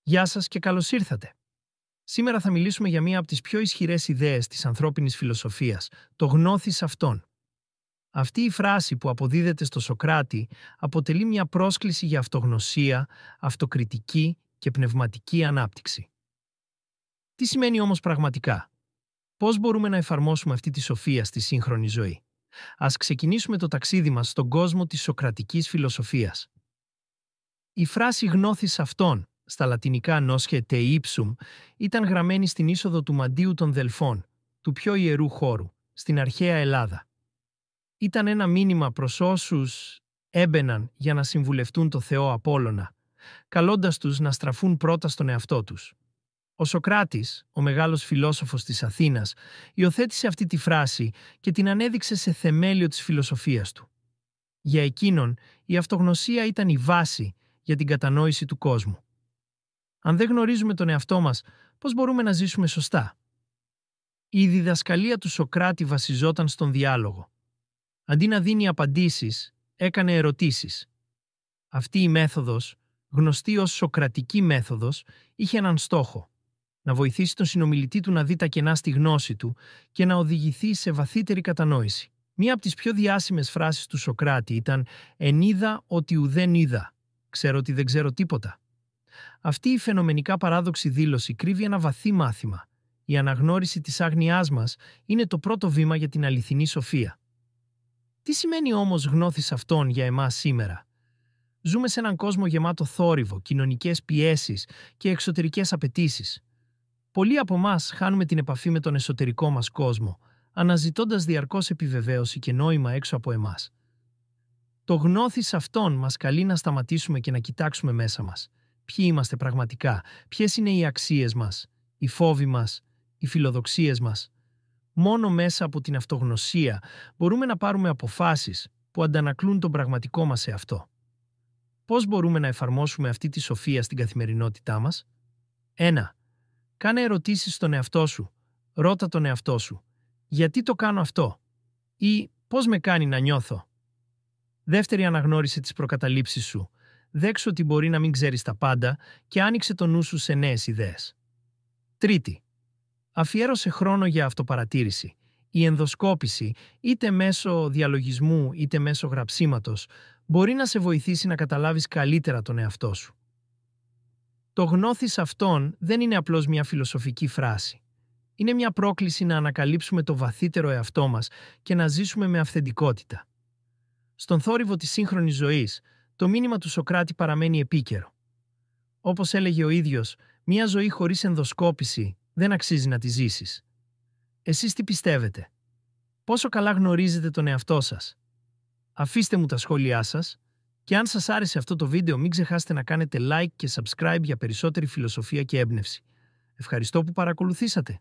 Γεια σας και καλώς ήρθατε. Σήμερα θα μιλήσουμε για μία από τις πιο ισχυρές ιδέες της ανθρώπινης φιλοσοφίας, το γνώθις αυτόν. Αυτή η φράση που αποδίδεται στο Σωκράτη αποτελεί μια πρόσκληση για αυτογνωσία, αυτοκριτική και πνευματική ανάπτυξη. Τι σημαίνει όμως πραγματικά? Πώς μπορούμε να εφαρμόσουμε αυτή τη σοφία στη σύγχρονη ζωή? Ας ξεκινήσουμε το ταξίδι μας στον κόσμο της σωκρατικής φιλοσοφίας. Η φράση γνώθις αυτόν, στα λατινικά nosce te ipsum, ήταν γραμμένη στην είσοδο του μαντείου των Δελφών, του πιο ιερού χώρου, στην αρχαία Ελλάδα. Ήταν ένα μήνυμα προς όσους έμπαιναν για να συμβουλευτούν το Θεό Απόλλωνα, καλώντας τους να στραφούν πρώτα στον εαυτό τους. Ο Σωκράτης, ο μεγάλος φιλόσοφος της Αθήνας, υιοθέτησε αυτή τη φράση και την ανέδειξε σε θεμέλιο της φιλοσοφίας του. Για εκείνον, η αυτογνωσία ήταν η βάση για την κατανόηση του κόσμου. Αν δεν γνωρίζουμε τον εαυτό μας, πώς μπορούμε να ζήσουμε σωστά? Η διδασκαλία του Σωκράτη βασιζόταν στον διάλογο. Αντί να δίνει απαντήσεις, έκανε ερωτήσεις. Αυτή η μέθοδος, γνωστή ως σωκρατική μέθοδος, είχε έναν στόχο: να βοηθήσει τον συνομιλητή του να δει τα κενά στη γνώση του και να οδηγηθεί σε βαθύτερη κατανόηση. Μία από τις πιο διάσημες φράσεις του Σωκράτη ήταν «Εν είδα ότι ουδέν είδα, ξέρω ότι δεν ξέρω τίποτα». Αυτή η φαινομενικά παράδοξη δήλωση κρύβει ένα βαθύ μάθημα. Η αναγνώριση της άγνοιάς μας είναι το πρώτο βήμα για την αληθινή σοφία. Τι σημαίνει όμως γνώθις αυτόν για εμάς σήμερα? Ζούμε σε έναν κόσμο γεμάτο θόρυβο, κοινωνικές πιέσεις και εξωτερικές απαιτήσεις. Πολλοί από εμάς χάνουμε την επαφή με τον εσωτερικό μας κόσμο, αναζητώντας διαρκώς επιβεβαίωση και νόημα έξω από εμάς. Το γνώθις αυτόν μας καλεί να σταματήσουμε και να κοιτάξουμε μέσα μας. Ποιοι είμαστε πραγματικά, ποιες είναι οι αξίες μας, οι φόβοι μας, οι φιλοδοξίες μας. Μόνο μέσα από την αυτογνωσία μπορούμε να πάρουμε αποφάσεις που αντανακλούν τον πραγματικό μας εαυτό. Πώς μπορούμε να εφαρμόσουμε αυτή τη σοφία στην καθημερινότητά μας? 1. Κάνε ερωτήσεις στον εαυτό σου. Ρώτα τον εαυτό σου. Γιατί το κάνω αυτό? Ή πώς με κάνει να νιώθω? Δεύτερη αναγνώριση της προκαταλήψης σου. Δέξου ότι μπορεί να μην ξέρεις τα πάντα και άνοιξε το νου σου σε νέες ιδέες. Τρίτη. Αφιέρωσε χρόνο για αυτοπαρατήρηση. Η ενδοσκόπηση, είτε μέσω διαλογισμού είτε μέσω γραψίματος, μπορεί να σε βοηθήσει να καταλάβεις καλύτερα τον εαυτό σου. Το γνώθις αυτόν δεν είναι απλώς μια φιλοσοφική φράση. Είναι μια πρόκληση να ανακαλύψουμε το βαθύτερο εαυτό μας και να ζήσουμε με αυθεντικότητα. Στον θόρυβο της σύγχρονης ζωής, το μήνυμα του Σωκράτη παραμένει επίκαιρο. Όπως έλεγε ο ίδιος, μια ζωή χωρίς ενδοσκόπηση δεν αξίζει να τη ζήσεις. Εσείς τι πιστεύετε? Πόσο καλά γνωρίζετε τον εαυτό σας? Αφήστε μου τα σχόλιά σας και αν σας άρεσε αυτό το βίντεο μην ξεχάσετε να κάνετε like και subscribe για περισσότερη φιλοσοφία και έμπνευση. Ευχαριστώ που παρακολουθήσατε.